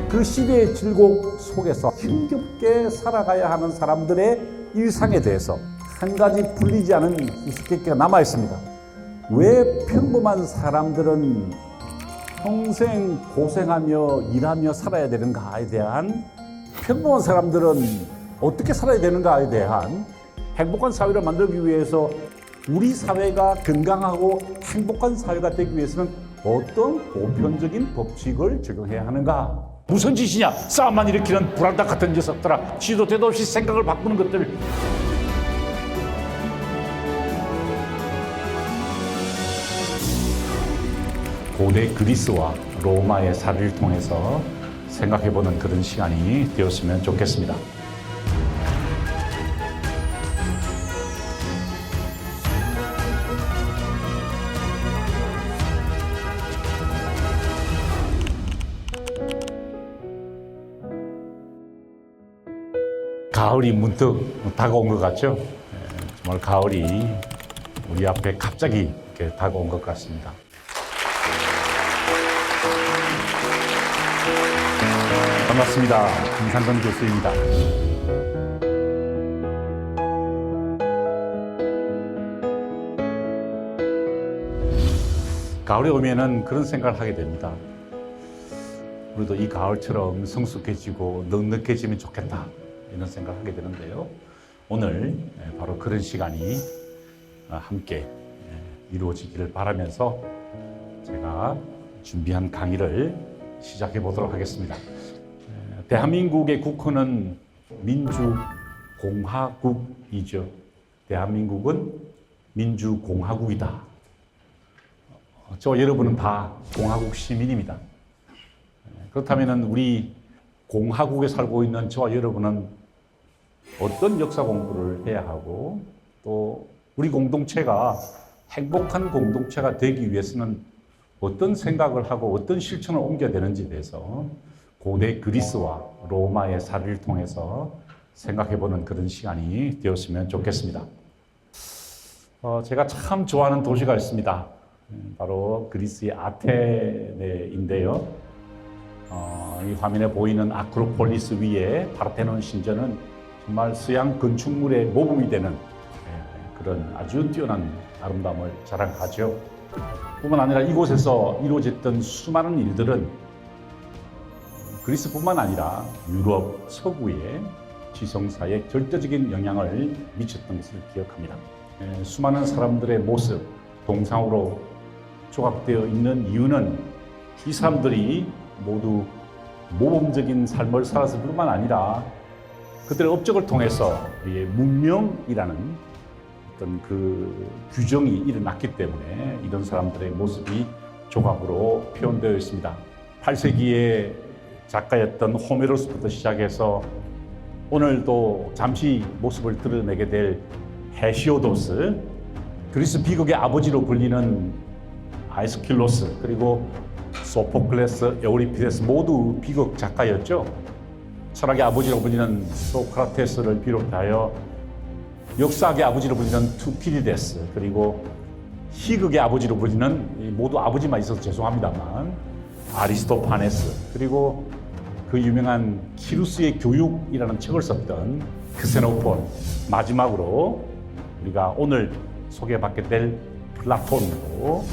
그 시대의 질곡 속에서 힘겹게 살아가야 하는 사람들의 일상에 대해서 한 가지 풀리지 않은 수수께끼가 남아 있습니다. 왜 평범한 사람들은 평생 고생하며 일하며 살아야 되는가에 대한, 평범한 사람들은 어떻게 살아야 되는가에 대한 행복한 사회를 만들기 위해서, 우리 사회가 건강하고 행복한 사회가 되기 위해서는 어떤 보편적인 법칙을 적용해야 하는가? 무슨 짓이냐? 싸움만 일으키는 불안당 같은 녀석들아, 시도 때도 없이 생각을 바꾸는 것들. 고대 그리스와 로마의 사례를 통해서 생각해보는 그런 시간이 되었으면 좋겠습니다. 가을이 문득 다가온 것 같죠? 정말 가을이 우리 앞에 갑자기 이렇게 다가온 것 같습니다. 반갑습니다. 김상근 교수입니다. 가을에 오면은 그런 생각을 하게 됩니다. 우리도 이 가을처럼 성숙해지고 넉넉해지면 좋겠다, 이런 생각을 하게 되는데요. 오늘 바로 그런 시간이 함께 이루어지기를 바라면서 제가 준비한 강의를 시작해 보도록 하겠습니다. 대한민국의 국호는 민주공화국이죠. 대한민국은 민주공화국이다. 저 여러분은 다 공화국 시민입니다. 그렇다면 우리 공화국에 살고 있는 저와 여러분은 어떤 역사 공부를 해야 하고, 또 우리 공동체가 행복한 공동체가 되기 위해서는 어떤 생각을 하고 어떤 실천을 옮겨야 되는지에 대해서 고대 그리스와 로마의 사례를 통해서 생각해보는 그런 시간이 되었으면 좋겠습니다. 제가 참 좋아하는 도시가 있습니다. 바로 그리스의 아테네인데요. 이 화면에 보이는 아크로폴리스 위에 파르테논 신전은 정말 서양 건축물의 모범이 되는 그런 아주 뛰어난 아름다움을 자랑하죠. 뿐만 아니라 이곳에서 이루어졌던 수많은 일들은 그리스뿐만 아니라 유럽 서구의 지성사에 절대적인 영향을 미쳤던 것을 기억합니다. 수많은 사람들의 모습, 동상으로 조각되어 있는 이유는 이 사람들이 모두 모범적인 삶을 살았을 뿐만 아니라 그들의 업적을 통해서 우리의 문명이라는 어떤 그 규정이 일어났기 때문에 이런 사람들의 모습이 조각으로 표현되어 있습니다. 8세기의 작가였던 호메로스부터 시작해서 오늘도 잠시 모습을 드러내게 될 헤시오도스, 그리스 비극의 아버지로 불리는 아이스킬로스, 그리고 소포클레스, 에우리피데스 모두 비극 작가였죠. 철학의 아버지로 불리는 소크라테스를 비롯하여 역사학의 아버지로 불리는 투키디데스, 그리고 희극의 아버지로 불리는, 모두 아버지만 있어서 죄송합니다만, 아리스토파네스, 그리고 그 유명한 키루스의 교육이라는 책을 썼던 크세노폰, 마지막으로 우리가 오늘 소개받게 될 플라톤으로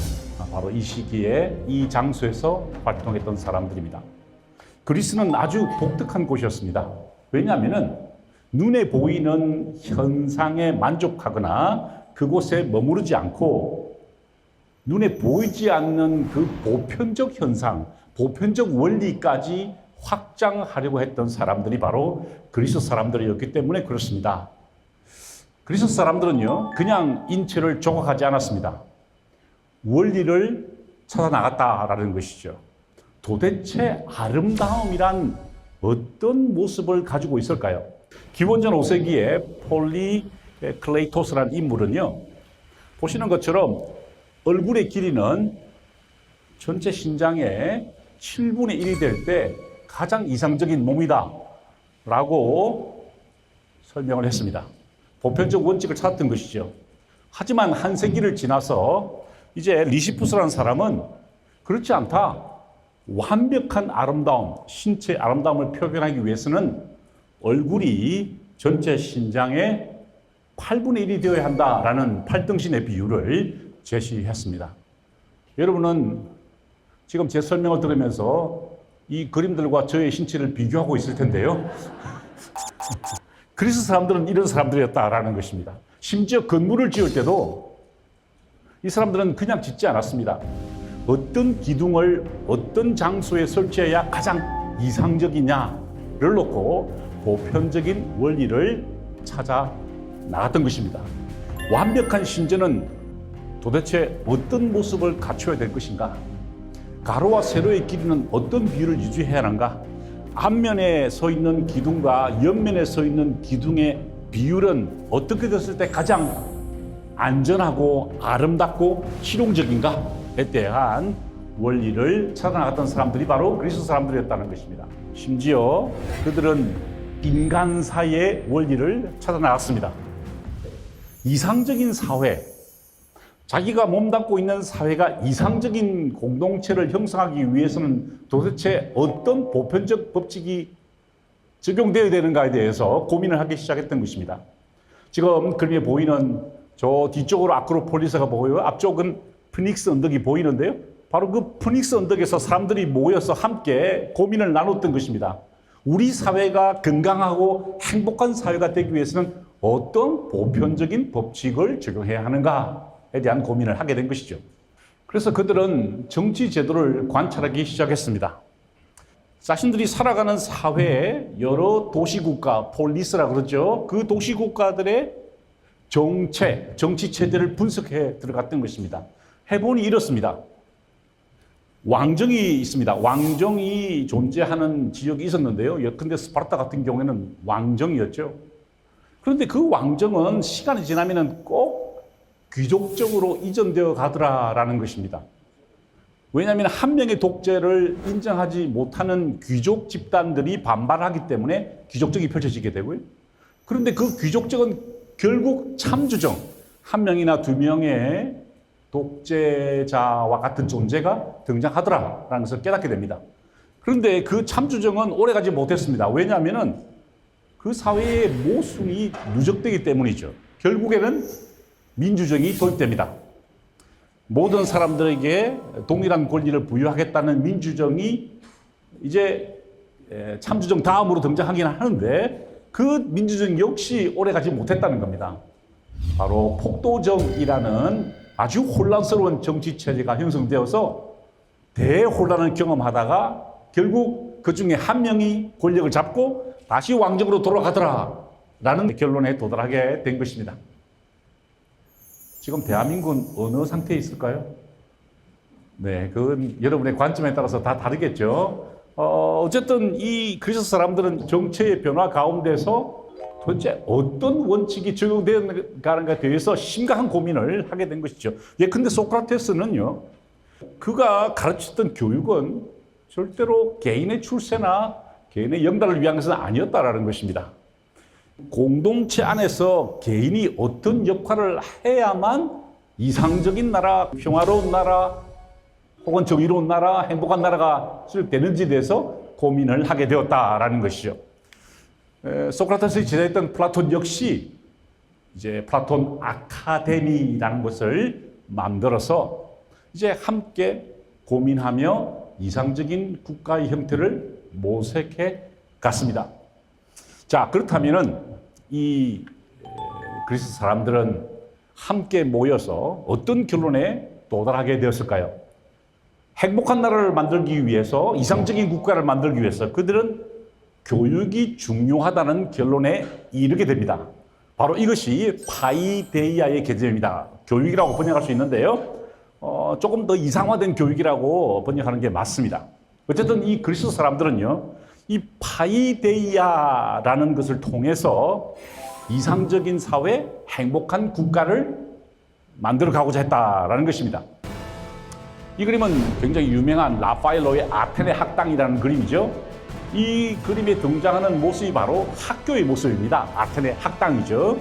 바로 이 시기에 이 장소에서 활동했던 사람들입니다. 그리스는 아주 독특한 곳이었습니다. 왜냐하면 눈에 보이는 현상에 만족하거나 그곳에 머무르지 않고 눈에 보이지 않는 그 보편적 현상, 보편적 원리까지 확장하려고 했던 사람들이 바로 그리스 사람들이었기 때문에 그렇습니다. 그리스 사람들은요, 그냥 인체를 조각하지 않았습니다. 원리를 찾아 나갔다라는 것이죠. 도대체 아름다움이란 어떤 모습을 가지고 있을까요? 기원전 5세기에 폴리클레이토스라는 인물은요, 보시는 것처럼 얼굴의 길이는 전체 신장의 7분의 1이 될 때 가장 이상적인 몸이다 라고 설명을 했습니다. 보편적 원칙을 찾았던 것이죠. 하지만 한 세기를 지나서 이제 리시푸스라는 사람은 그렇지 않다. 완벽한 아름다움, 신체의 아름다움을 표현하기 위해서는 얼굴이 전체 신장의 8분의 1이 되어야 한다라는 팔등신의 비율을 제시했습니다. 여러분은 지금 제 설명을 들으면서 이 그림들과 저의 신체를 비교하고 있을 텐데요. 그리스 사람들은 이런 사람들이었다라는 것입니다. 심지어 건물을 지을 때도 이 사람들은 그냥 짓지 않았습니다. 어떤 기둥을 어떤 장소에 설치해야 가장 이상적이냐를 놓고 보편적인 원리를 찾아 나갔던 것입니다. 완벽한 신전은 도대체 어떤 모습을 갖춰야 될 것인가? 가로와 세로의 길이는 어떤 비율을 유지해야 하는가? 앞면에 서 있는 기둥과 옆면에 서 있는 기둥의 비율은 어떻게 됐을 때 가장 안전하고 아름답고 실용적인가에 대한 원리를 찾아나갔던 사람들이 바로 그리스 사람들이었다는 것입니다. 심지어 그들은 인간사의 원리를 찾아나갔습니다. 이상적인 사회, 자기가 몸담고 있는 사회가 이상적인 공동체를 형성하기 위해서는 도대체 어떤 보편적 법칙이 적용되어야 되는가에 대해서 고민을 하기 시작했던 것입니다. 지금 그림에 보이는 저 뒤쪽으로 아크로폴리스가 보여요. 앞쪽은 피닉스 언덕이 보이는데요. 바로 그 피닉스 언덕에서 사람들이 모여서 함께 고민을 나눴던 것입니다. 우리 사회가 건강하고 행복한 사회가 되기 위해서는 어떤 보편적인 법칙을 적용해야 하는가에 대한 고민을 하게 된 것이죠. 그래서 그들은 정치 제도를 관찰하기 시작했습니다. 자신들이 살아가는 사회에 여러 도시국가, 폴리스라 그러죠. 그 도시국가들의 정치 체제를 분석해 들어갔던 것입니다. 해보니 이렇습니다. 왕정이 있습니다. 왕정이 존재하는 지역이 있었는데요. 예컨대 스파르타 같은 경우에는 왕정이었죠. 그런데 그 왕정은 시간이 지나면 꼭 귀족적으로 이전되어 가더라라는 것입니다. 왜냐하면 한 명의 독재를 인정하지 못하는 귀족 집단들이 반발하기 때문에 귀족정이 펼쳐지게 되고요. 그런데 그 귀족정은 결국 참주정, 한 명이나 두 명의 독재자와 같은 존재가 등장하더라라는 것을 깨닫게 됩니다. 그런데 그 참주정은 오래가지 못했습니다. 왜냐하면 그 사회의 모순이 누적되기 때문이죠. 결국에는 민주정이 도입됩니다. 모든 사람들에게 동일한 권리를 부여하겠다는 민주정이 이제 참주정 다음으로 등장하긴 하는데 그 민주정 역시 오래가지 못했다는 겁니다. 바로 폭도정이라는 아주 혼란스러운 정치 체제가 형성되어서 대혼란을 경험하다가 결국 그 중에 한 명이 권력을 잡고 다시 왕정으로 돌아가더라라는 결론에 도달하게 된 것입니다. 지금 대한민국은 어느 상태에 있을까요? 네, 그건 여러분의 관점에 따라서 다 다르겠죠. 어쨌든 이 그리스 사람들은 정치의 변화 가운데서 도대체 어떤 원칙이 적용되는가에 대해서 심각한 고민을 하게 된 것이죠. 예컨대 소크라테스는요, 그가 가르쳤던 교육은 절대로 개인의 출세나 개인의 영달을 위한 것은 아니었다라는 것입니다. 공동체 안에서 개인이 어떤 역할을 해야만 이상적인 나라, 평화로운 나라, 혹은 정의로운 나라, 행복한 나라가 수립되는지에 대해서 고민을 하게 되었다라는 것이죠. 소크라테스의 지도했던 플라톤 역시 이제 플라톤 아카데미라는 것을 만들어서 이제 함께 고민하며 이상적인 국가의 형태를 모색해 갔습니다. 자, 그렇다면은 이 그리스 사람들은 함께 모여서 어떤 결론에 도달하게 되었을까요? 행복한 나라를 만들기 위해서, 이상적인 국가를 만들기 위해서 그들은 교육이 중요하다는 결론에 이르게 됩니다. 바로 이것이 파이데이아의 개념입니다. 교육이라고 번역할 수 있는데요. 조금 더 이상화된 교육이라고 번역하는 게 맞습니다. 어쨌든 이 그리스 사람들은요, 이 파이데이아라는 것을 통해서 이상적인 사회, 행복한 국가를 만들어 가고자 했다라는 것입니다. 이 그림은 굉장히 유명한 라파엘로의 아테네 학당이라는 그림이죠. 이 그림에 등장하는 모습이 바로 학교의 모습입니다. 아테네 학당이죠.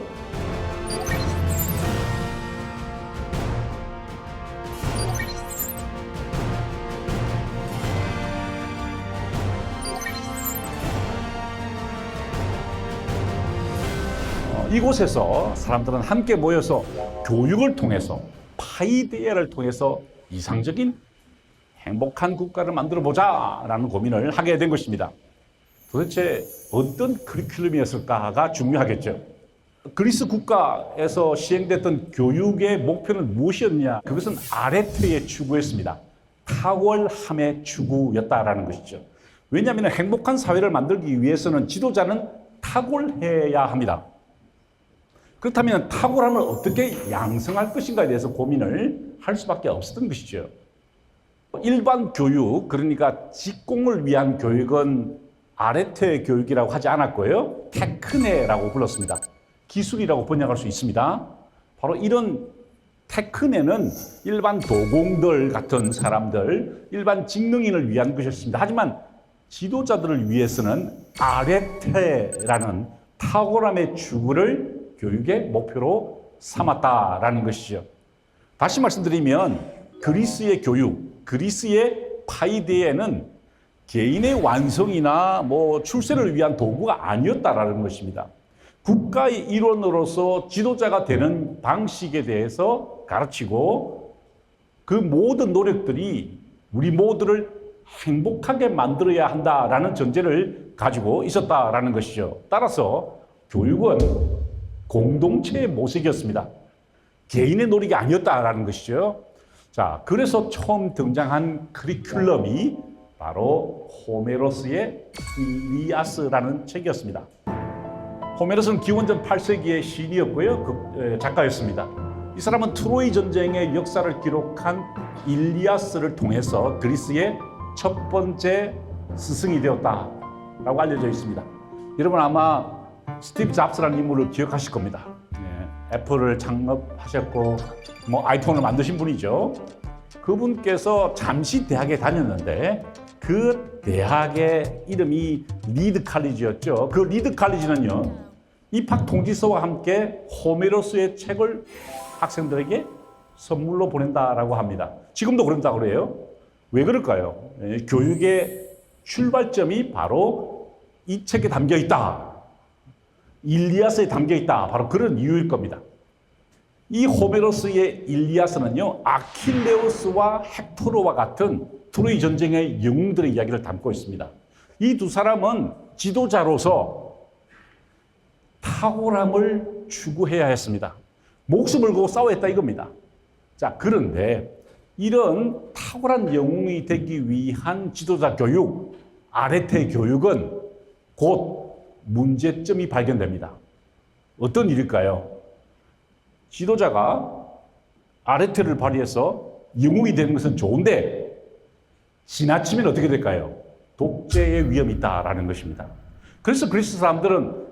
이곳에서 사람들은 함께 모여서 교육을 통해서 파이데아를 통해서 이상적인 행복한 국가를 만들어 보자라는 고민을 하게 된 것입니다. 도대체 어떤 커리큘럼이었을까가 중요하겠죠. 그리스 국가에서 시행됐던 교육의 목표는 무엇이었냐? 그것은 아레테의 추구였습니다. 탁월함의 추구였다라는 것이죠. 왜냐하면 행복한 사회를 만들기 위해서는 지도자는 탁월해야 합니다. 그렇다면 탁월함을 어떻게 양성할 것인가에 대해서 고민을 할 수밖에 없었던 것이죠. 일반 교육, 그러니까 직공을 위한 교육은 아레테 교육이라고 하지 않았고요. 테크네라고 불렀습니다. 기술이라고 번역할 수 있습니다. 바로 이런 테크네는 일반 도공들 같은 사람들, 일반 직능인을 위한 것이었습니다. 하지만 지도자들을 위해서는 아레테라는 탁월함의 추구를 교육의 목표로 삼았다라는 것이죠. 다시 말씀드리면 그리스의 교육, 그리스의 파이데아는 개인의 완성이나 출세를 위한 도구가 아니었다라는 것입니다. 국가의 일원으로서 지도자가 되는 방식에 대해서 가르치고 그 모든 노력들이 우리 모두를 행복하게 만들어야 한다라는 전제를 가지고 있었다라는 것이죠. 따라서 교육은 공동체의 모색이었습니다. 개인의 노력이 아니었다라는 것이죠. 자, 그래서 처음 등장한 커리큘럼이 바로 호메로스의 일리아스라는 책이었습니다. 호메로스는 기원전 8세기의 시인이었고요. 작가였습니다. 이 사람은 트로이 전쟁의 역사를 기록한 일리아스를 통해서 그리스의 첫 번째 스승이 되었다라고 알려져 있습니다. 여러분 아마 스티브 잡스라는 인물을 기억하실 겁니다. 애플을 창업하셨고 아이폰을 만드신 분이죠. 그분께서 잠시 대학에 다녔는데 그 대학의 이름이 리드 칼리지였죠. 그 리드 칼리지는요, 입학 통지서와 함께 호메로스의 책을 학생들에게 선물로 보낸다라고 합니다. 지금도 그런다고 그래요. 왜 그럴까요? 교육의 출발점이 바로 이 책에 담겨 있다. 일리아스에 담겨 있다. 바로 그런 이유일 겁니다. 이 호메로스의 일리아스는요, 아킬레우스와 헥토르와 같은 트로이 전쟁의 영웅들의 이야기를 담고 있습니다. 이 두 사람은 지도자로서 탁월함을 추구해야 했습니다. 목숨을 걸고 싸워야 했다 이겁니다. 자, 그런데 이런 탁월한 영웅이 되기 위한 지도자 교육, 아레테 교육은 곧 문제점이 발견됩니다. 어떤 일일까요? 지도자가 아레테를 발휘해서 영웅이 되는 것은 좋은데 지나치면 어떻게 될까요? 독재의 위험이 있다라는 것입니다. 그래서 그리스 사람들은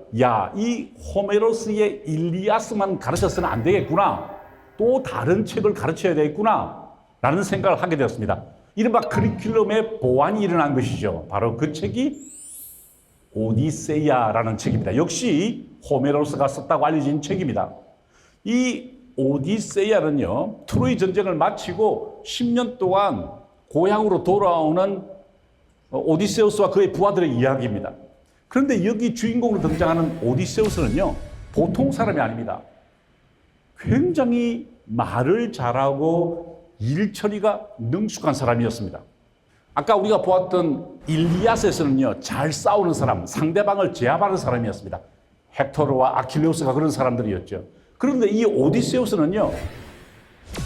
이 호메로스의 일리아스만 가르쳤으면 안 되겠구나. 또 다른 책을 가르쳐야 되겠구나. 라는 생각을 하게 되었습니다. 이른바 커리큘럼의 보완이 일어난 것이죠. 바로 그 책이 오디세이아라는 책입니다. 역시 호메로스가 썼다고 알려진 책입니다. 이 오디세이아는요, 트로이 전쟁을 마치고 10년 동안 고향으로 돌아오는 오디세우스와 그의 부하들의 이야기입니다. 그런데 여기 주인공으로 등장하는 오디세우스는요, 보통 사람이 아닙니다. 굉장히 말을 잘하고 일 처리가 능숙한 사람이었습니다. 아까 우리가 보았던 일리아스에서는요, 잘 싸우는 사람, 상대방을 제압하는 사람이었습니다. 헥토르와 아킬레우스가 그런 사람들이었죠. 그런데 이 오디세우스는요,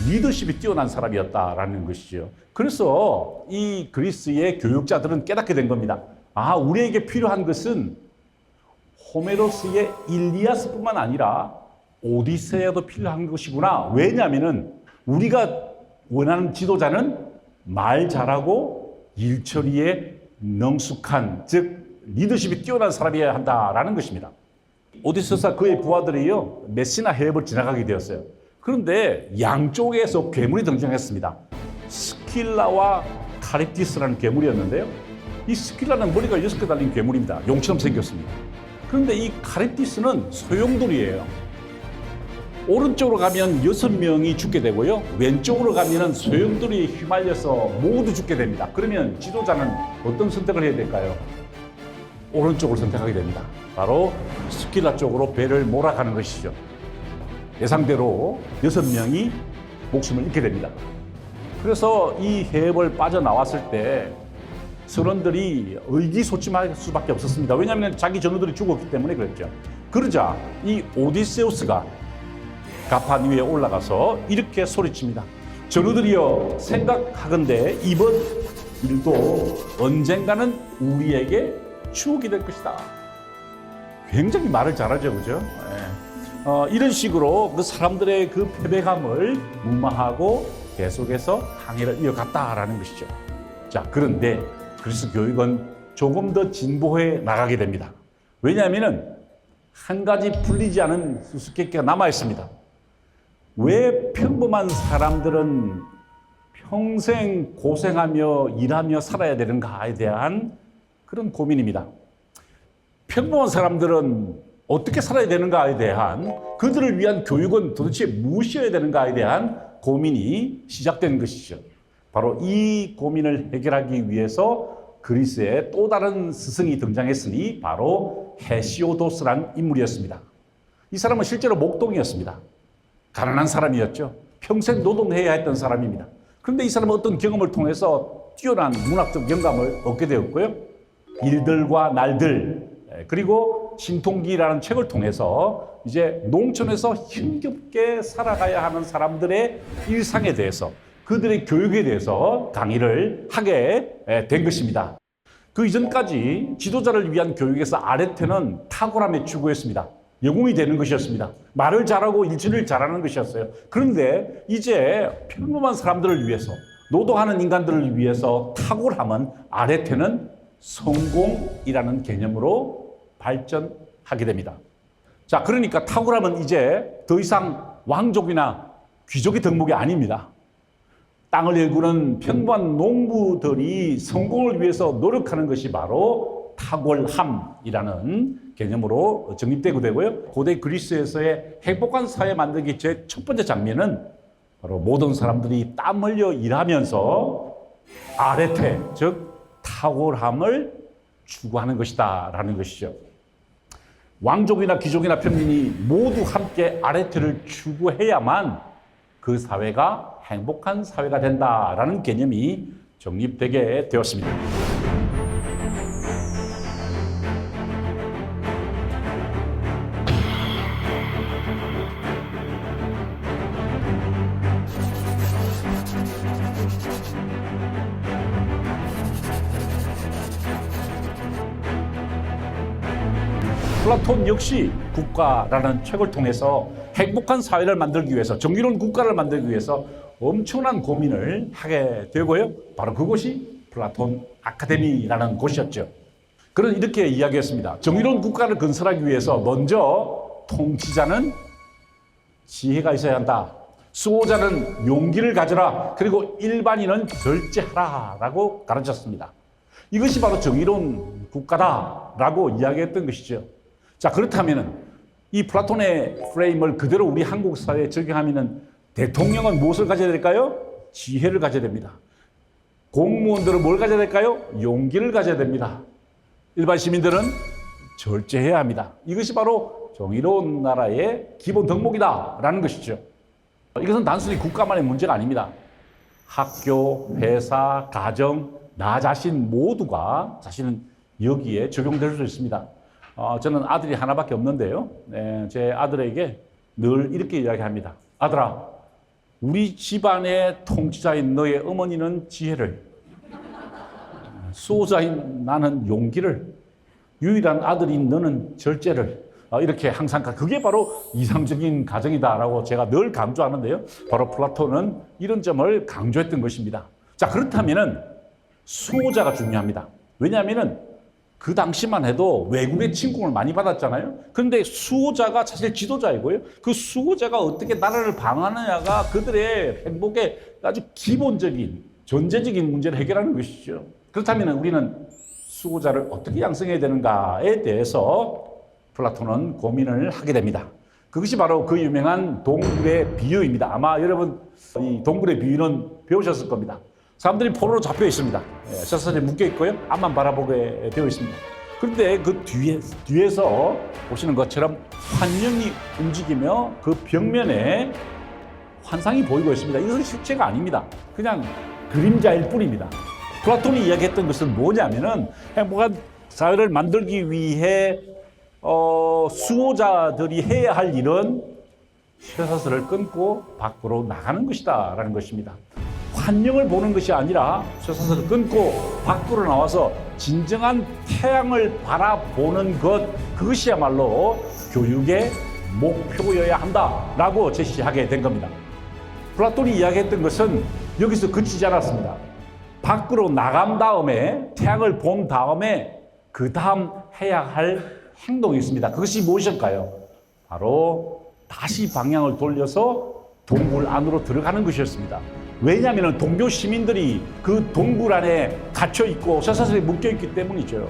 리더십이 뛰어난 사람이었다라는 것이죠. 그래서 이 그리스의 교육자들은 깨닫게 된 겁니다. 우리에게 필요한 것은 호메로스의 일리아스뿐만 아니라 오디세이아도 필요한 것이구나. 왜냐하면 우리가 원하는 지도자는 말 잘하고 일처리에 능숙한, 즉 리더십이 뛰어난 사람이어야 한다라는 것입니다. 오디세우스와 그의 부하들이요, 메시나 해협을 지나가게 되었어요. 그런데 양쪽에서 괴물이 등장했습니다. 스킬라와 카리티스라는 괴물이었는데요. 이 스킬라는 머리가 6개 달린 괴물입니다. 용처럼 생겼습니다. 그런데 이 카리티스는 소용돌이에요. 오른쪽으로 가면 6명이 죽게 되고요. 왼쪽으로 가면 소용돌이에 휘말려서 모두 죽게 됩니다. 그러면 지도자는 어떤 선택을 해야 될까요? 오른쪽을 선택하게 됩니다. 바로 스킬라 쪽으로 배를 몰아가는 것이죠. 예상대로 6명이 목숨을 잃게 됩니다. 그래서 이 해협을 빠져나왔을 때 선원들이 의기소침할 수밖에 없었습니다. 왜냐하면 자기 전우들이 죽었기 때문에 그랬죠. 그러자 이 오디세우스가 가판 위에 올라가서 이렇게 소리칩니다. 전우들이여, 생각하건대 이번 일도 언젠가는 우리에게 추억이 될 것이다. 굉장히 말을 잘하죠, 그죠? 이런 식으로 그 사람들의 그 패배감을 무마하고 계속해서 항해를 이어갔다라는 것이죠. 자, 그런데 그리스 교육은 조금 더 진보해 나가게 됩니다. 왜냐하면 한 가지 풀리지 않은 수수께끼가 남아 있습니다. 왜 평범한 사람들은 평생 고생하며 일하며 살아야 되는가에 대한 그런 고민입니다. 평범한 사람들은 어떻게 살아야 되는가에 대한, 그들을 위한 교육은 도대체 무엇이어야 되는가에 대한 고민이 시작된 것이죠. 바로 이 고민을 해결하기 위해서 그리스에 또 다른 스승이 등장했으니 바로 헤시오도스란 인물이었습니다. 이 사람은 실제로 목동이었습니다. 가난한 사람이었죠. 평생 노동해야 했던 사람입니다. 그런데 이 사람은 어떤 경험을 통해서 뛰어난 문학적 영감을 얻게 되었고요. 일들과 날들, 그리고 신통기라는 책을 통해서 이제 농촌에서 힘겹게 살아가야 하는 사람들의 일상에 대해서, 그들의 교육에 대해서 강의를 하게 된 것입니다. 그 이전까지 지도자를 위한 교육에서 아레테는 탁월함에 추구했습니다. 영웅이 되는 것이었습니다. 말을 잘하고 일진을 잘하는 것이었어요. 그런데 이제 평범한 사람들을 위해서, 노동하는 인간들을 위해서 탁월함은 아레테는 성공이라는 개념으로 발전하게 됩니다. 자, 그러니까 탁월함은 이제 더 이상 왕족이나 귀족의 덕목이 아닙니다. 땅을 일구는 평범한 농부들이 성공을 위해서 노력하는 것이 바로 탁월함이라는 개념으로 정립되고 되고요. 고대 그리스에서의 행복한 사회 만들기 제 첫 번째 장면은 바로 모든 사람들이 땀 흘려 일하면서 아레테, 즉 탁월함을 추구하는 것이다 라는 것이죠. 왕족이나 귀족이나 평민이 모두 함께 아레테를 추구해야만 그 사회가 행복한 사회가 된다라는 개념이 정립되게 되었습니다. 플라톤 역시 국가라는 책을 통해서 행복한 사회를 만들기 위해서, 정의로운 국가를 만들기 위해서 엄청난 고민을 하게 되고요. 바로 그곳이 플라톤 아카데미라는 곳이었죠. 그는 이렇게 이야기했습니다. 정의로운 국가를 건설하기 위해서 먼저 통치자는 지혜가 있어야 한다. 수호자는 용기를 가져라. 그리고 일반인은 절제하라 라고 가르쳤습니다. 이것이 바로 정의로운 국가다라고 이야기했던 것이죠. 자, 그렇다면 이 플라톤의 프레임을 그대로 우리 한국 사회에 적용하면 대통령은 무엇을 가져야 될까요? 지혜를 가져야 됩니다. 공무원들은 뭘 가져야 될까요? 용기를 가져야 됩니다. 일반 시민들은 절제해야 합니다. 이것이 바로 정의로운 나라의 기본 덕목이다라는 것이죠. 이것은 단순히 국가만의 문제가 아닙니다. 학교, 회사, 가정, 나 자신 모두가 사실은 여기에 적용될 수 있습니다. 저는 아들이 하나밖에 없는데요. 제 아들에게 늘 이렇게 이야기합니다. 아들아, 우리 집안의 통치자인 너의 어머니는 지혜를, 수호자인 나는 용기를, 유일한 아들인 너는 절제를, 이렇게 항상, 그게 바로 이상적인 가정이다라고 제가 늘 강조하는데요. 바로 플라톤은 이런 점을 강조했던 것입니다. 자, 그렇다면은 수호자가 중요합니다. 왜냐하면은 그 당시만 해도 외국의 침공을 많이 받았잖아요. 그런데 수호자가 사실 지도자이고요. 그 수호자가 어떻게 나라를 방어하느냐가 그들의 행복의 아주 기본적인, 전제적인 문제를 해결하는 것이죠. 그렇다면 우리는 수호자를 어떻게 양성해야 되는가에 대해서 플라톤은 고민을 하게 됩니다. 그것이 바로 그 유명한 동굴의 비유입니다. 아마 여러분 이 동굴의 비유는 배우셨을 겁니다. 사람들이 포로로 잡혀 있습니다. 셔츠에 묶여 있고요. 앞만 바라보게 되어 있습니다. 그런데 그 뒤에서 보시는 것처럼 환영이 움직이며 그 벽면에 환상이 보이고 있습니다. 이것은 실체가 아닙니다. 그냥 그림자일 뿐입니다. 플라톤이 이야기했던 것은 뭐냐면은 행복한 사회를 만들기 위해 수호자들이 해야 할 일은 쇠사슬을 끊고 밖으로 나가는 것이다 라는 것입니다. 환영을 보는 것이 아니라 쇠사슬을 끊고 밖으로 나와서 진정한 태양을 바라보는 것, 그것이야말로 교육의 목표여야 한다라고 제시하게 된 겁니다. 플라톤이 이야기했던 것은 여기서 그치지 않았습니다. 밖으로 나간 다음에 태양을 본 다음에 그 다음 해야 할 행동이 있습니다. 그것이 무엇일까요? 바로 다시 방향을 돌려서 동굴 안으로 들어가는 것이었습니다. 왜냐하면 동교 시민들이 그 동굴 안에 갇혀 있고 쇠사슬에 묶여 있기 때문이죠.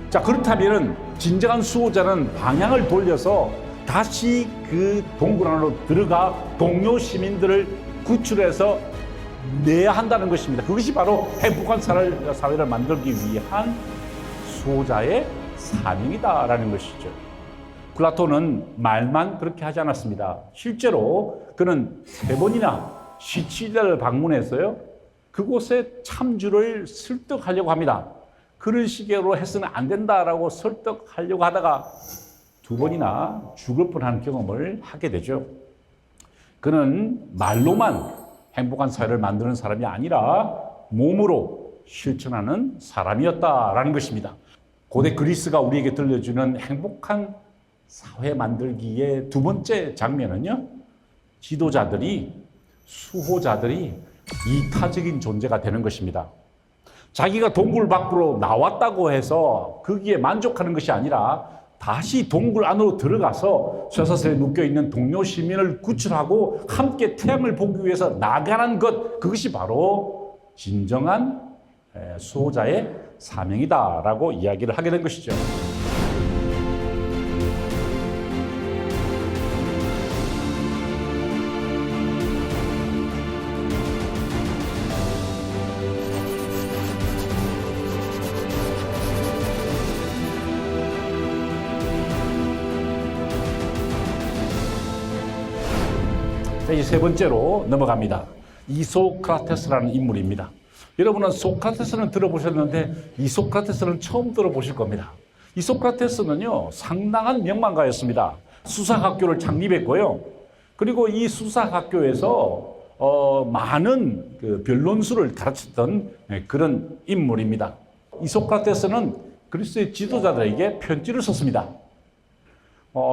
자, 그렇다면 진정한 수호자는 방향을 돌려서 다시 그 동굴 안으로 들어가 동료 시민들을 구출해서 내야 한다는 것입니다. 그것이 바로 행복한 사회를 만들기 위한 수호자의 사명이다라는 것이죠. 플라톤은 말만 그렇게 하지 않았습니다. 실제로 그는 3번이나 시치리아를 방문했어요. 그곳에 참주를 설득하려고 합니다. 그런 식으로 해서는 안 된다라고 설득하려고 하다가 2번이나 죽을 뻔한 경험을 하게 되죠. 그는 말로만 행복한 사회를 만드는 사람이 아니라 몸으로 실천하는 사람이었다라는 것입니다. 고대 그리스가 우리에게 들려주는 행복한 사회 만들기의 2번째 장면은요, 지도자들이, 수호자들이 이타적인 존재가 되는 것입니다. 자기가 동굴 밖으로 나왔다고 해서 거기에 만족하는 것이 아니라 다시 동굴 안으로 들어가서 쇠사슬에 묶여있는 동료 시민을 구출하고 함께 태양을 보기 위해서 나가는 것, 그것이 바로 진정한 수호자의 사명이다라고 이야기를 하게 된 것이죠. 이제 3번째로 넘어갑니다. 이소크라테스라는 인물입니다. 여러분은 소크라테스는 들어보셨는데 이소크라테스는 처음 들어보실 겁니다. 이소크라테스는요, 상당한 명망가였습니다. 수사학교를 창립했고요. 그리고 이 수사학교에서 많은 그 변론수를 가르쳤던 그런 인물입니다. 이소크라테스는 그리스의 지도자들에게 편지를 썼습니다.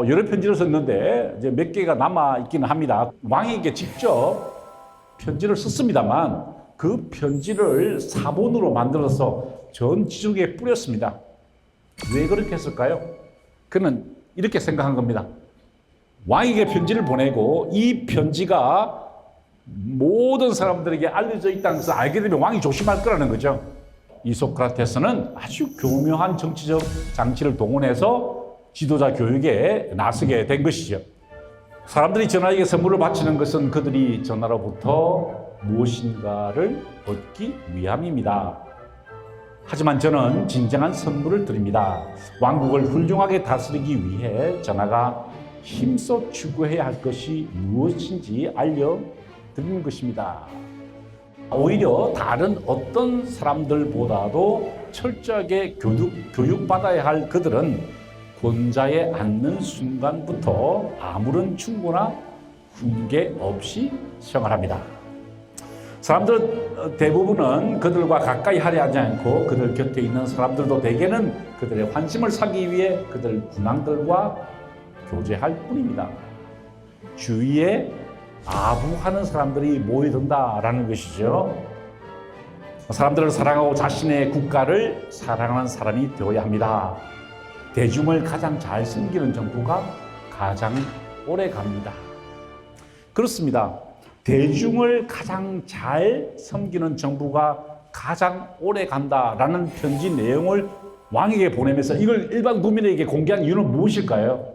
여러 편지를 썼는데 이제 몇 개가 남아 있기는 합니다. 왕에게 직접 편지를 썼습니다만 그 편지를 사본으로 만들어서 전 지중해에 뿌렸습니다. 왜 그렇게 했을까요? 그는 이렇게 생각한 겁니다. 왕에게 편지를 보내고 이 편지가 모든 사람들에게 알려져 있다는 것을 알게 되면 왕이 조심할 거라는 거죠. 이소크라테스는 아주 교묘한 정치적 장치를 동원해서 지도자 교육에 나서게 된 것이죠. 사람들이 전하에게 선물을 바치는 것은 그들이 전하로부터 무엇인가를 얻기 위함입니다. 하지만 저는 진정한 선물을 드립니다. 왕국을 훌륭하게 다스리기 위해 전하가 힘써 추구해야 할 것이 무엇인지 알려드리는 것입니다. 오히려 다른 어떤 사람들보다도 철저하게 교육받아야 할 그들은 권자에 앉는 순간부터 아무런 충고나 훈계 없이 생활합니다. 사람들 대부분은 그들과 가까이 하려 하지 않고 그들 곁에 있는 사람들도 대개는 그들의 환심을 사기 위해 그들 군왕들과 교제할 뿐입니다. 주위에 아부하는 사람들이 모여든다라는 것이죠. 사람들을 사랑하고 자신의 국가를 사랑하는 사람이 되어야 합니다. 대중을 가장 잘 섬기는 정부가 가장 오래 갑니다. 그렇습니다. 대중을 가장 잘 섬기는 정부가 가장 오래 간다라는 편지 내용을 왕에게 보내면서 이걸 일반 국민에게 공개한 이유는 무엇일까요?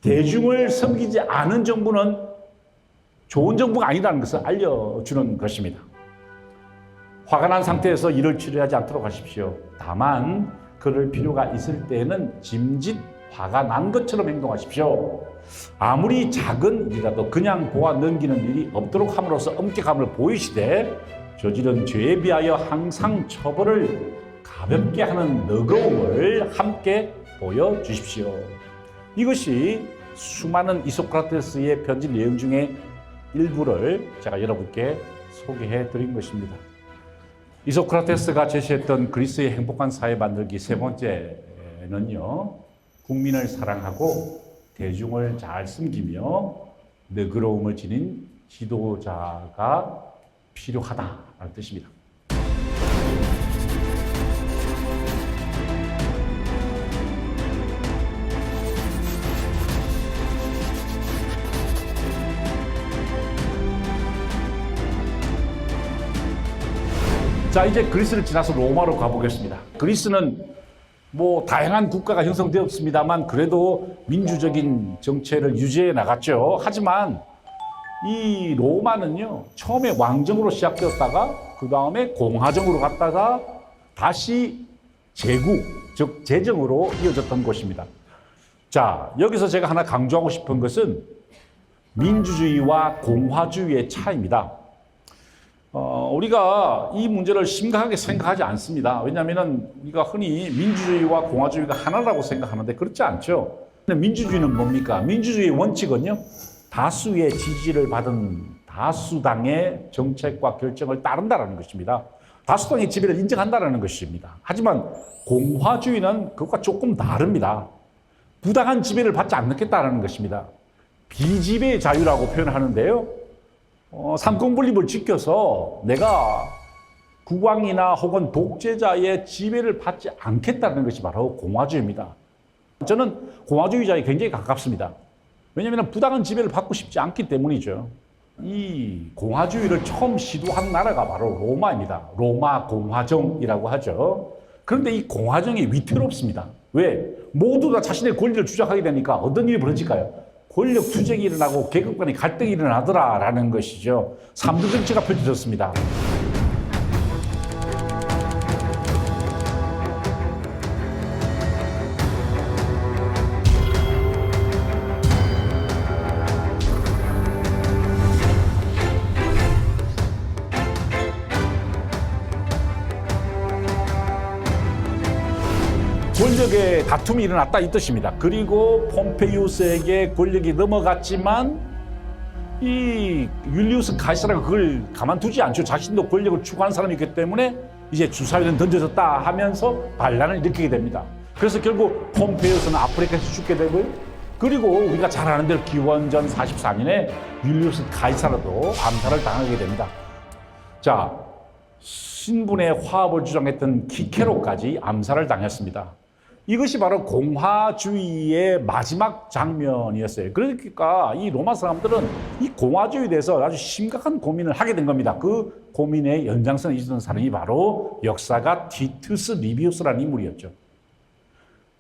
대중을 섬기지 않은 정부는 좋은 정부가 아니라는 것을 알려주는 것입니다. 화가 난 상태에서 일을 치료하지 않도록 하십시오. 다만 그럴 필요가 있을 때에는 짐짓 화가 난 것처럼 행동하십시오. 아무리 작은 일이라도 그냥 보아 넘기는 일이 없도록 함으로써 엄격함을 보이시되 저지른 죄에 비하여 항상 처벌을 가볍게 하는 너그러움을 함께 보여주십시오. 이것이 수많은 이소크라테스의 편지 내용 중에 일부를 제가 여러분께 소개해 드린 것입니다. 이소크라테스가 제시했던 그리스의 행복한 사회 만들기 세 번째는요, 국민을 사랑하고 대중을 잘 섬기며 너그러움을 지닌 지도자가 필요하다라는 뜻입니다. 자, 이제 그리스를 지나서 로마로 가보겠습니다. 그리스는 뭐 다양한 국가가 형성되었습니다만 그래도 민주적인 정체를 유지해 나갔죠. 하지만 이 로마는요, 처음에 왕정으로 시작되었다가 그 다음에 공화정으로 갔다가 다시 제국, 즉 제정으로 이어졌던 곳입니다. 자, 여기서 제가 하나 강조하고 싶은 것은 민주주의와 공화주의의 차이입니다. 우리가 이 문제를 심각하게 생각하지 않습니다. 왜냐하면 우리가 흔히 민주주의와 공화주의가 하나라고 생각하는데 그렇지 않죠. 민주주의는 뭡니까? 민주주의의 원칙은요, 다수의 지지를 받은 다수당의 정책과 결정을 따른다는 것입니다. 다수당의 지배를 인정한다는 것입니다. 하지만 공화주의는 그것과 조금 다릅니다. 부당한 지배를 받지 않겠다는 것입니다. 비지배의 자유라고 표현하는데요, 삼권분립을 지켜서 내가 국왕이나 혹은 독재자의 지배를 받지 않겠다는 것이 바로 공화주의입니다. 저는 공화주의자에 굉장히 가깝습니다. 왜냐하면 부당한 지배를 받고 싶지 않기 때문이죠. 이 공화주의를 처음 시도한 나라가 바로 로마입니다. 로마 공화정이라고 하죠. 그런데 이 공화정이 위태롭습니다. 왜? 모두 다 자신의 권리를 주장하게 되니까 어떤 일이 벌어질까요? 권력 투쟁이 일어나고 계급 간의 갈등이 일어나더라라는 것이죠. 3대 정치가 펼쳐졌습니다. 권력의 다툼이 일어났다 이 뜻입니다. 그리고 폼페이우스에게 권력이 넘어갔지만 이 율리우스 카이사르가 그걸 가만두지 않죠. 자신도 권력을 추구하는 사람이기 때문에 이제 주사위는 던져졌다 하면서 반란을 일으키게 됩니다. 그래서 결국 폼페이우스는 아프리카에서 죽게 되고요. 그리고 우리가 잘 아는 대로 기원전 44년에 율리우스 카이사르도 암살을 당하게 됩니다. 자, 신분의 화합을 주장했던 키케로까지 암살을 당했습니다. 이것이 바로 공화주의의 마지막 장면이었어요. 그러니까 이 로마 사람들은 이 공화주의에 대해서 아주 심각한 고민을 하게 된 겁니다. 그 고민의 연장선에 있었던 사람이 바로 역사가 티투스 리비우스라는 인물이었죠.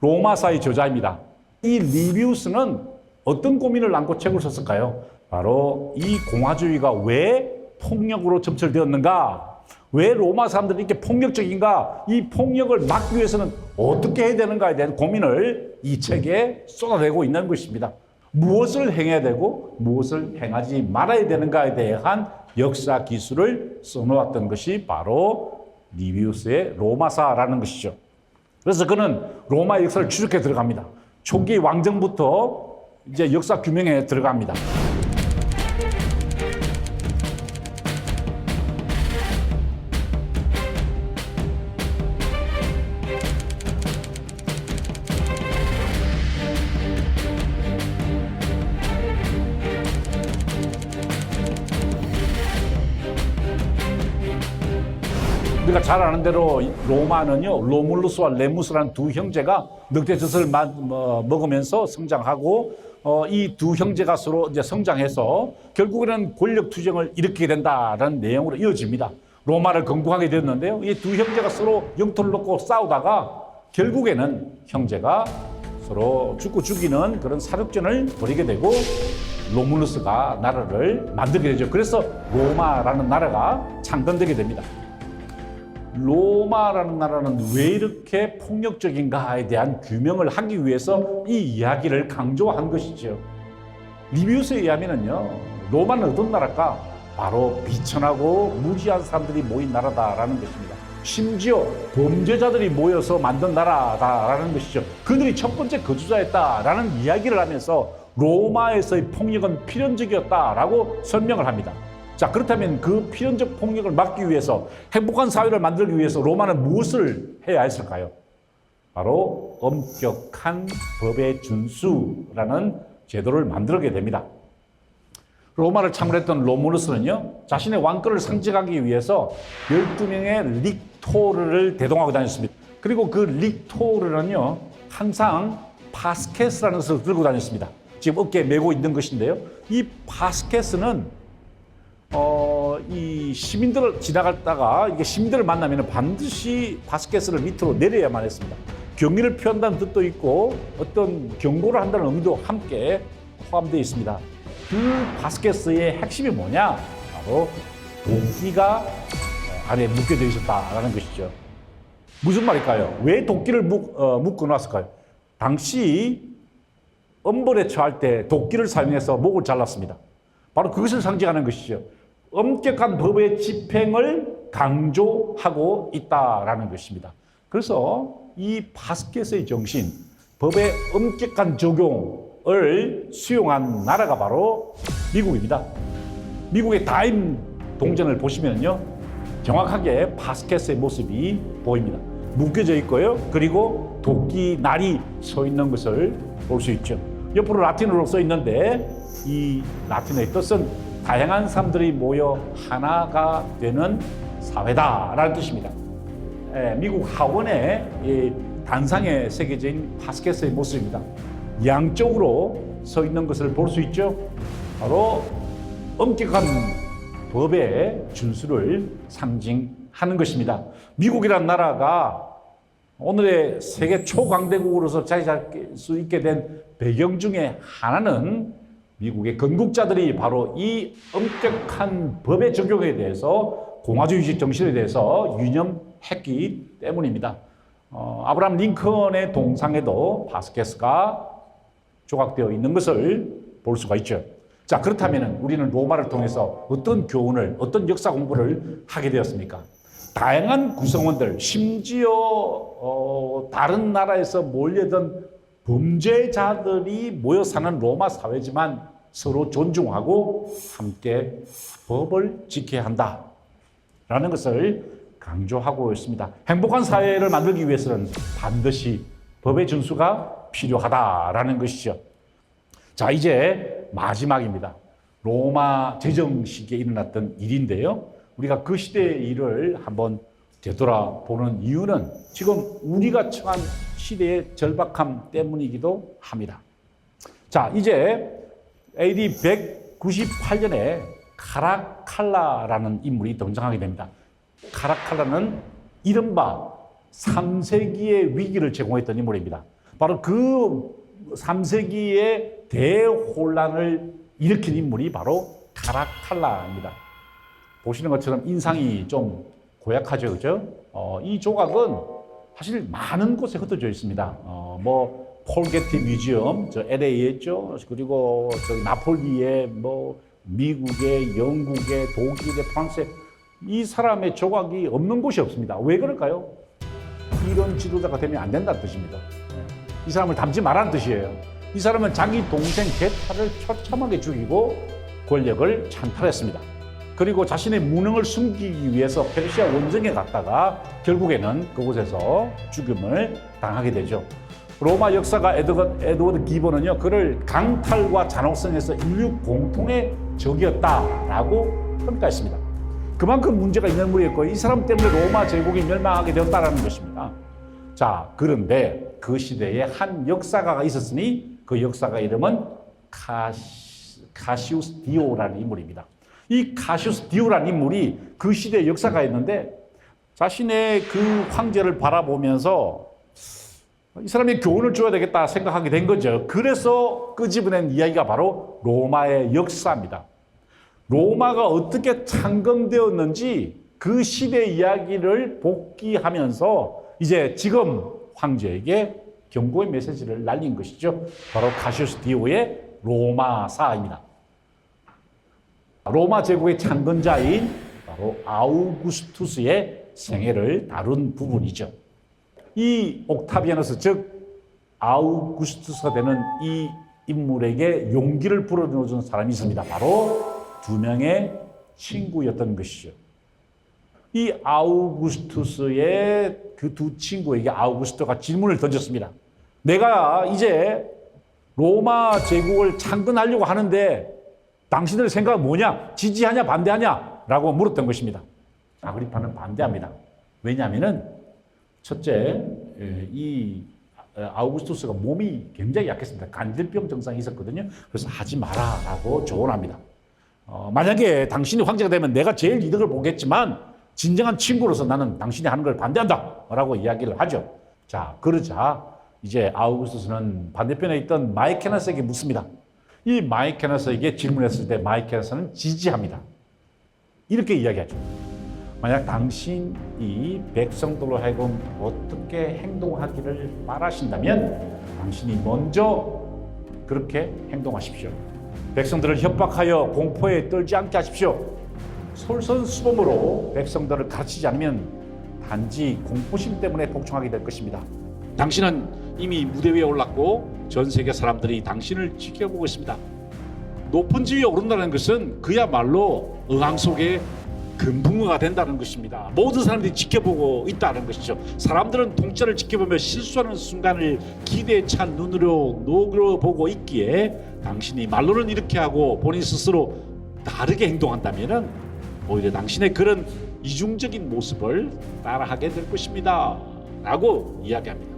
로마사의 저자입니다. 이 리비우스는 어떤 고민을 안고 책을 썼을까요? 바로 이 공화주의가 왜 폭력으로 점철되었는가? 왜 로마 사람들이 이렇게 폭력적인가? 이 폭력을 막기 위해서는 어떻게 해야 되는가에 대한 고민을 이 책에 쏟아내고 있는 것입니다. 무엇을 행해야 되고 무엇을 행하지 말아야 되는가에 대한 역사 기술을 써놓았던 것이 바로 리비우스의 로마사라는 것이죠. 그래서 그는 로마 역사를 추적해 들어갑니다. 초기 왕정부터 이제 역사 규명에 들어갑니다. 우리가 잘 아는 대로 로마는요, 로물루스와 레무스라는 두 형제가 늑대젖을 먹으면서 성장하고 이 두 형제가 서로 이제 성장해서 결국에는 권력 투쟁을 일으키게 된다는 내용으로 이어집니다. 로마를 건국하게 되었는데요, 이 두 형제가 서로 영토를 놓고 싸우다가 결국에는 형제가 서로 죽고 죽이는 그런 사륙전을 벌이게 되고 로물루스가 나라를 만들게 되죠. 그래서 로마라는 나라가 창건되게 됩니다. 로마라는 나라는 왜 이렇게 폭력적인가에 대한 규명을 하기 위해서 이 이야기를 강조한 것이죠. 리비우스에 의하면요, 로마는 어떤 나라일까? 바로 비천하고 무지한 사람들이 모인 나라다라는 것입니다. 심지어 범죄자들이 모여서 만든 나라다라는 것이죠. 그들이 첫 번째 거주자였다라는 이야기를 하면서 로마에서의 폭력은 필연적이었다라고 설명을 합니다. 자, 그렇다면 그 필연적 폭력을 막기 위해서, 행복한 사회를 만들기 위해서 로마는 무엇을 해야 했을까요? 바로 엄격한 법의 준수라는 제도를 만들게 됩니다. 로마를 창건했던 로무루스는요, 자신의 왕권을 상징하기 위해서 12명의 릭토르를 대동하고 다녔습니다. 그리고 그 릭토르는요, 항상 파스케스라는 것을 들고 다녔습니다. 지금 어깨에 메고 있는 것인데요. 이 파스케스는 이 시민들을 지나갔다가 이게 시민들을 만나면 반드시 바스켓을 밑으로 내려야만 했습니다. 경의를 표한다는 뜻도 있고 어떤 경고를 한다는 의미도 함께 포함되어 있습니다. 그 바스켓의 핵심이 뭐냐? 바로 도끼가 안에 묶여져 있었다라는 것이죠. 무슨 말일까요? 왜 도끼를 묶어놨을까요? 당시 엄벌에 처할 때 도끼를 사용해서 목을 잘랐습니다. 바로 그것을 상징하는 것이죠. 엄격한 법의 집행을 강조하고 있다라는 것입니다. 그래서 이 바스켓의 정신, 법의 엄격한 적용을 수용한 나라가 바로 미국입니다. 미국의 다임 동전을 보시면요, 정확하게 바스켓의 모습이 보입니다. 묶여져 있고요. 그리고 도끼 날이 서 있는 것을 볼 수 있죠. 옆으로 라틴어로 써 있는데 이 라틴어의 뜻은 다양한 사람들이 모여 하나가 되는 사회다라는 뜻입니다. 미국 하원의 단상에 새겨진 바스켓의 모습입니다. 양쪽으로 서 있는 것을 볼 수 있죠. 바로 엄격한 법의 준수를 상징하는 것입니다. 미국이란 나라가 오늘의 세계 초강대국으로서 자리 잡을 수 있게 된 배경 중에 하나는 미국의 건국자들이 바로 이 엄격한 법의 적용에 대해서, 공화주의적 정신에 대해서 유념했기 때문입니다. 아브라함 링컨의 동상에도 바스켓가 조각되어 있는 것을 볼 수가 있죠. 자, 그렇다면 우리는 로마를 통해서 어떤 교훈을, 어떤 역사 공부를 하게 되었습니까? 다양한 구성원들, 심지어 다른 나라에서 몰려든 범죄자들이 모여 사는 로마 사회지만 서로 존중하고 함께 법을 지켜야 한다라는 것을 강조하고 있습니다. 행복한 사회를 만들기 위해서는 반드시 법의 준수가 필요하다라는 것이죠. 자, 이제 마지막입니다. 로마 제정 시기에 일어났던 일인데요. 우리가 그 시대의 일을 한번 되돌아보는 이유는 지금 우리가 처한 시대의 절박함 때문이기도 합니다. 자, 이제 AD 198년에 카라칼라라는 인물이 등장하게 됩니다. 카라칼라는 이른바 3세기의 위기를 제공했던 인물입니다. 바로 그 3세기의 대혼란을 일으킨 인물이 바로 카라칼라입니다. 보시는 것처럼 인상이 좀 고약하죠, 그죠? 이 조각은 사실 많은 곳에 흩어져 있습니다. 폴게티 뮤지엄, LA에 있죠. 그리고 나폴리에, 미국에, 영국에, 독일에, 프랑스에 이 사람의 조각이 없는 곳이 없습니다. 왜 그럴까요? 이런 지도자가 되면 안 된다는 뜻입니다. 이 사람을 닮지 말라는 뜻이에요. 이 사람은 자기 동생 게타를 처참하게 죽이고 권력을 찬탈했습니다. 그리고 자신의 무능을 숨기기 위해서 페르시아 원정에 갔다가 결국에는 그곳에서 죽음을 당하게 되죠. 로마 역사가 에드워드 기본은요, 그를 강탈과 잔혹성에서 인류 공통의 적이었다라고 평가했습니다. 그만큼 문제가 있는 인물이었고, 이 사람 때문에 로마 제국이 멸망하게 되었다는 것입니다. 자, 그런데 그 시대에 한 역사가가 있었으니 그 역사가 이름은 카시우스 디오라는 인물입니다. 이 카시우스 디오라는 인물이 그 시대의 역사가였는데 자신의 그 황제를 바라보면서 이 사람이 교훈을 줘야 되겠다 생각하게 된 거죠. 그래서 끄집어낸 이야기가 바로 로마의 역사입니다. 로마가 어떻게 창건되었는지 그 시대 이야기를 복귀하면서 이제 지금 황제에게 경고의 메시지를 날린 것이죠. 바로 카시우스 디오의 로마사입니다. 로마 제국의 창건자인 바로 아우구스투스의 생애를 다룬 부분이죠. 이 옥타비아누스, 즉 아우구스투스가 되는 이 인물에게 용기를 불어넣어준 사람이 있습니다. 바로 두 명의 친구였던 것이죠. 이 아우구스투스의 그 두 친구에게 아우구스토가 질문을 던졌습니다. 내가 이제 로마 제국을 창건하려고 하는데 당신들 생각은 뭐냐? 지지하냐 반대하냐? 라고 물었던 것입니다. 아그리파는 반대합니다. 왜냐하면 첫째, 이 아우구스투스가 몸이 굉장히 약했습니다. 간질병 증상이 있었거든요. 그래서 하지 마라라고 조언합니다. 만약에 당신이 황제가 되면 내가 제일 이득을 보겠지만 진정한 친구로서 나는 당신이 하는 걸 반대한다 라고 이야기를 하죠. 자, 그러자 이제 아우구스투스는 반대편에 있던 마이케나스에게 묻습니다. 이 마이케나스에게 질문했을 때 마이케나스는 지지합니다. 이렇게 이야기하죠. 만약 당신이 백성들로 하여금 어떻게 행동하기를 바라신다면 당신이 먼저 그렇게 행동하십시오. 백성들을 협박하여 공포에 떨지 않게 하십시오. 솔선수범으로 백성들을 가르치지 않으면 단지 공포심 때문에 복종하게 될 것입니다. 당신은 이미 무대 위에 올랐고 전 세계 사람들이 당신을 지켜보고 있습니다. 높은 지위에 오른다는 것은 그야말로 의왕 속에 금붕어가 된다는 것입니다. 모든 사람들이 지켜보고 있다는 것이죠. 사람들은 통째를 지켜보며 실수하는 순간을 기대에 찬 눈으로 노려보고 있기에 당신이 말로는 이렇게 하고 본인 스스로 다르게 행동한다면 오히려 당신의 그런 이중적인 모습을 따라하게 될 것입니다 라고 이야기합니다.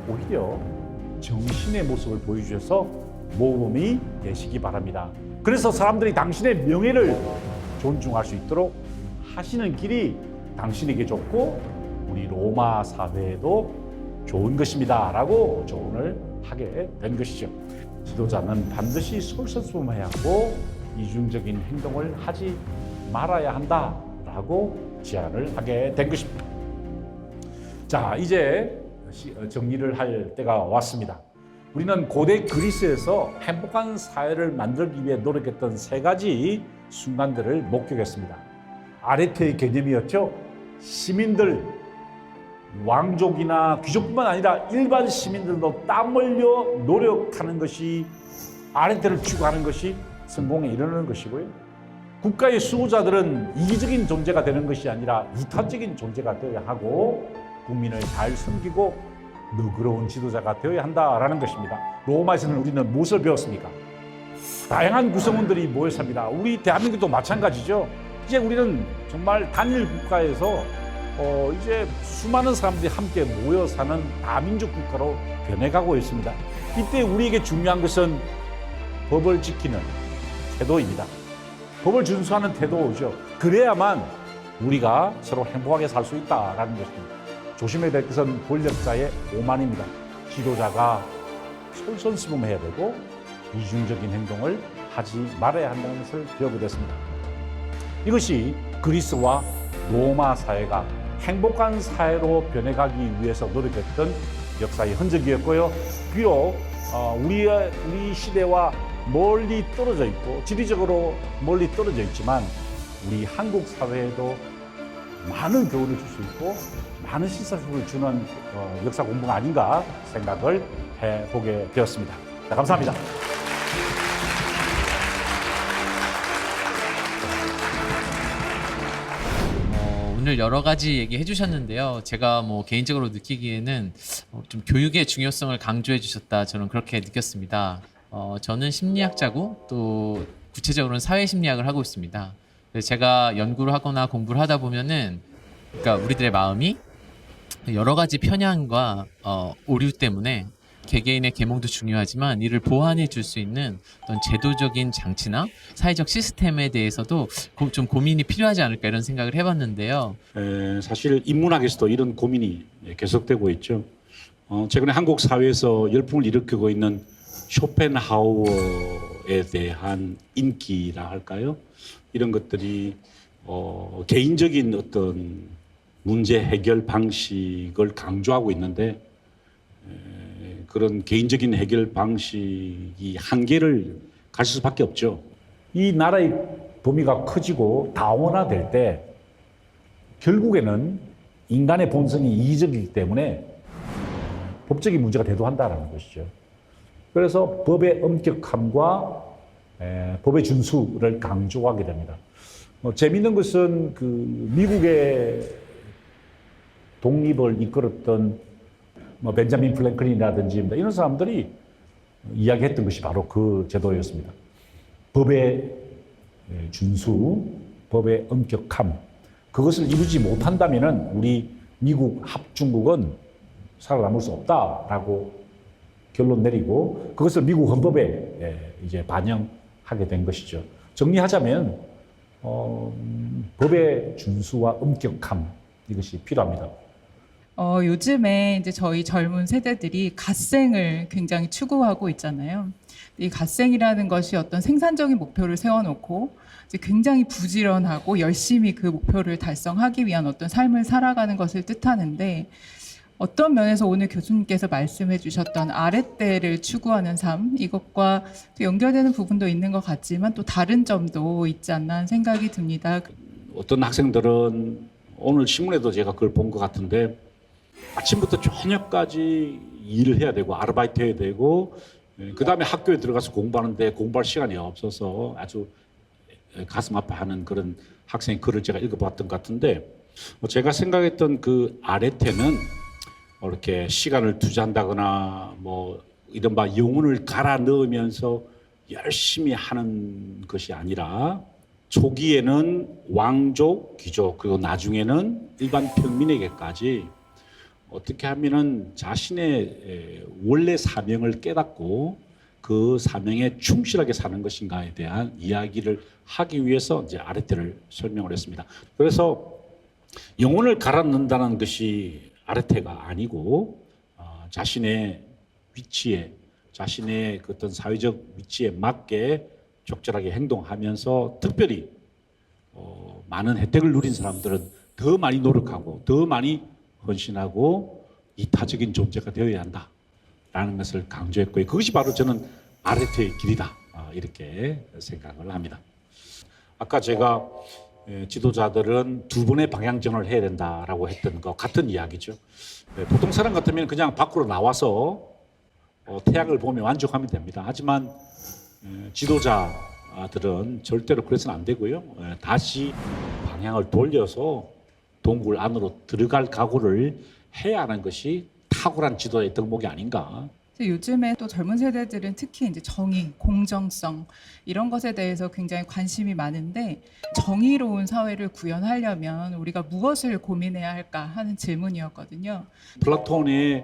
오히려 정신의 모습을 보여주셔서 모범이 되시기 바랍니다. 그래서 사람들이 당신의 명예를 존중할 수 있도록 하시는 길이 당신에게 좋고 우리 로마 사회에도 좋은 것입니다 라고 조언을 하게 된 것이죠. 지도자는 반드시 솔선수범해야 하고 이중적인 행동을 하지 말아야 한다라고 제안을 하게 된 것입니다. 자, 이제 정리를 할 때가 왔습니다. 우리는 고대 그리스에서 행복한 사회를 만들기 위해 노력했던 세 가지 순간들을 목격했습니다. 아레테의 개념이었죠. 시민들, 왕족이나 귀족뿐만 아니라 일반 시민들도 땀 흘려 노력하는 것이 아레테를 추구하는 것이 성공에 이르는 것이고요. 국가의 수호자들은 이기적인 존재가 되는 것이 아니라 이타적인 존재가 되어야 하고 국민을 잘 섬기고 너그러운 지도자가 되어야 한다라는 것입니다. 로마에서는 우리는 무엇을 배웠습니까? 다양한 구성원들이 모여 삽니다. 우리 대한민국도 마찬가지죠. 이제 우리는 정말 단일 국가에서 이제 수많은 사람들이 함께 모여 사는 다민족 국가로 변해가고 있습니다. 이때 우리에게 중요한 것은 법을 지키는 태도입니다. 법을 준수하는 태도죠. 그래야만 우리가 서로 행복하게 살 수 있다라는 것입니다. 조심해야 될 것은 권력자의 오만입니다. 지도자가 솔선수범해야 되고 이중적인 행동을 하지 말아야 한다는 것을 배우게 됐습니다. 이것이 그리스와 로마 사회가 행복한 사회로 변해가기 위해서 노력했던 역사의 흔적이었고요. 비록 우리 시대와 멀리 떨어져 있고 지리적으로 멀리 떨어져 있지만 우리 한국 사회에도 많은 교훈을 줄 수 있고 많은 시사식을 주는 역사 공부가 아닌가 생각을 해보게 되었습니다. 자, 감사합니다. 오늘 여러 가지 얘기해 주셨는데요. 제가 개인적으로 느끼기에는 좀 교육의 중요성을 강조해 주셨다. 저는 그렇게 느꼈습니다. 저는 심리학자고 또 구체적으로는 사회심리학을 하고 있습니다. 그래서 제가 연구를 하거나 공부를 하다 보면은 그러니까 우리들의 마음이 여러 가지 편향과 오류 때문에 개개인의 계몽도 중요하지만 이를 보완해 줄 수 있는 어떤 제도적인 장치나 사회적 시스템에 대해서도 좀 고민이 필요하지 않을까 이런 생각을 해봤는데요. 사실 인문학에서도 이런 고민이 계속되고 있죠. 최근에 한국 사회에서 열풍을 일으키고 있는 쇼펜하우어에 대한 인기라 할까요? 이런 것들이 개인적인 어떤 문제 해결 방식을 강조하고 있는데 그런 개인적인 해결 방식이 한계를 가질 수밖에 없죠. 이 나라의 범위가 커지고 다원화될 때 결국에는 인간의 본성이 이기적이기 때문에 법적인 문제가 대두한다는 것이죠. 그래서 법의 엄격함과 법의 준수를 강조하게 됩니다. 재미있는 것은 그 미국의 독립을 이끌었던 벤자민 프랭클린이라든지 이런 사람들이 이야기했던 것이 바로 그 제도였습니다. 법의 준수, 법의 엄격함, 그것을 이루지 못한다면 우리 미국 합중국은 살아남을 수 없다라고 결론 내리고 그것을 미국 헌법에 이제 반영하게 된 것이죠. 정리하자면 법의 준수와 엄격함 이것이 필요합니다. 요즘에 이제 저희 젊은 세대들이 갓생을 굉장히 추구하고 있잖아요. 이 갓생이라는 것이 어떤 생산적인 목표를 세워놓고 이제 굉장히 부지런하고 열심히 그 목표를 달성하기 위한 어떤 삶을 살아가는 것을 뜻하는데 어떤 면에서 오늘 교수님께서 말씀해 주셨던 아랫대를 추구하는 삶 이것과 또 연결되는 부분도 있는 것 같지만 또 다른 점도 있지 않나 하는 생각이 듭니다. 어떤 학생들은 오늘 신문에도 제가 그걸 본 것 같은데 아침부터 저녁까지 일을 해야 되고 아르바이트 해야 되고 그 다음에 학교에 들어가서 공부하는데 공부할 시간이 없어서 아주 가슴 아파하는 그런 학생의 글을 제가 읽어봤던 것 같은데 제가 생각했던 그 아래태는 이렇게 시간을 투자한다거나 뭐 이른바 영혼을 갈아 넣으면서 열심히 하는 것이 아니라 초기에는 왕족, 귀족 그리고 나중에는 일반 평민에게까지 어떻게 하면은 자신의 원래 사명을 깨닫고 그 사명에 충실하게 사는 것인가에 대한 이야기를 하기 위해서 이제 아레테를 설명을 했습니다. 그래서 영혼을 갈아 넣는다는 것이 아레테가 아니고 자신의 위치에 자신의 그 어떤 사회적 위치에 맞게 적절하게 행동하면서 특별히 많은 혜택을 누린 사람들은 더 많이 노력하고 더 많이 헌신하고 이타적인 존재가 되어야 한다라는 것을 강조했고요. 그것이 바로 저는 아레테의 길이다 이렇게 생각을 합니다. 아까 제가 지도자들은 두 번의 방향전을 해야 된다라고 했던 것 같은 이야기죠. 보통 사람 같으면 그냥 밖으로 나와서 태양을 보며 만족하면 됩니다. 하지만 지도자들은 절대로 그래서는 안 되고요. 다시 방향을 돌려서 동굴 안으로 들어갈 각오를 해야 하는 것이 탁월한 지도자의 덕목이 아닌가. 요즘에 또 젊은 세대들은 특히 이제 정의, 공정성 이런 것에 대해서 굉장히 관심이 많은데 정의로운 사회를 구현하려면 우리가 무엇을 고민해야 할까 하는 질문이었거든요. 플라톤의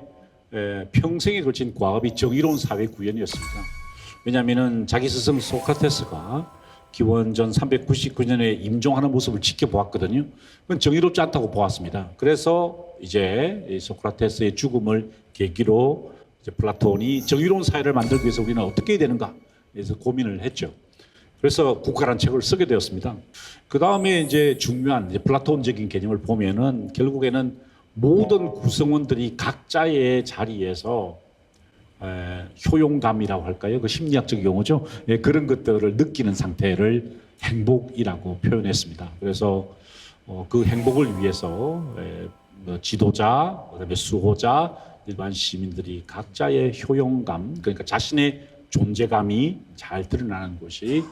평생에 걸친 과업이 정의로운 사회 구현이었습니다. 왜냐하면 자기 스승 소크라테스가 기원전 399년에 임종하는 모습을 지켜보았거든요. 그건 정의롭지 않다고 보았습니다. 그래서 이제 소크라테스의 죽음을 계기로 이제 플라톤이 정의로운 사회를 만들기 위해서 우리는 어떻게 해야 되는가 그래서 고민을 했죠. 그래서 국가라는 책을 쓰게 되었습니다. 그 다음에 이제 중요한 이제 플라톤적인 개념을 보면은 결국에는 모든 구성원들이 각자의 자리에서 효용감이라고 할까요? 그 심리학적 용어죠. 그런 것들을 느끼는 상태를 행복이라고 표현했습니다. 그래서 그 행복을 위해서 지도자, 그다음에 수호자, 일반 시민들이 각자의 효용감, 그러니까 자신의 존재감이 잘 드러나는 곳이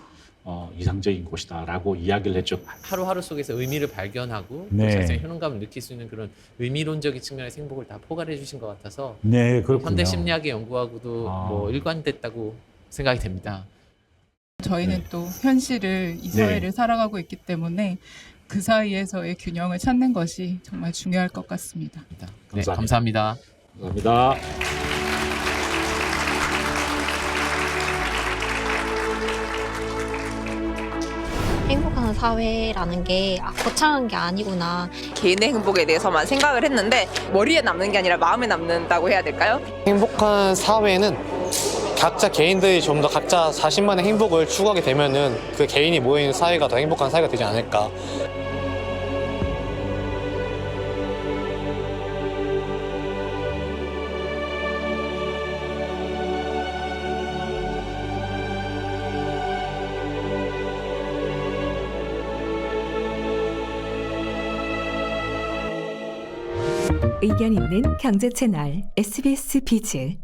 이상적인 곳이다라고 이야기를 했죠. 하루하루 속에서 의미를 발견하고 네. 자신의 효능감을 느낄 수 있는 그런 의미론적인 측면의 행복을 다 포괄해 주신 것 같아서 네, 그렇군요. 현대 심리학의 연구하고도 뭐 일관됐다고 생각이 됩니다. 저희는 네. 또 현실을 이 사회를 살아가고 있기 때문에 그 사이에서의 균형을 찾는 것이 정말 중요할 것 같습니다. 네, 감사합니다. 감사합니다. 감사합니다. 행복한 사회라는 게 거창한 게 아니구나. 개인의 행복에 대해서만 생각을 했는데 머리에 남는 게 아니라 마음에 남는다고 해야 될까요? 행복한 사회는 각자 개인들이 좀 더 각자 자신만의 행복을 추구하게 되면은 그 개인이 모이는 사회가 더 행복한 사회가 되지 않을까. 의견 있는 경제 채널 SBS 비즈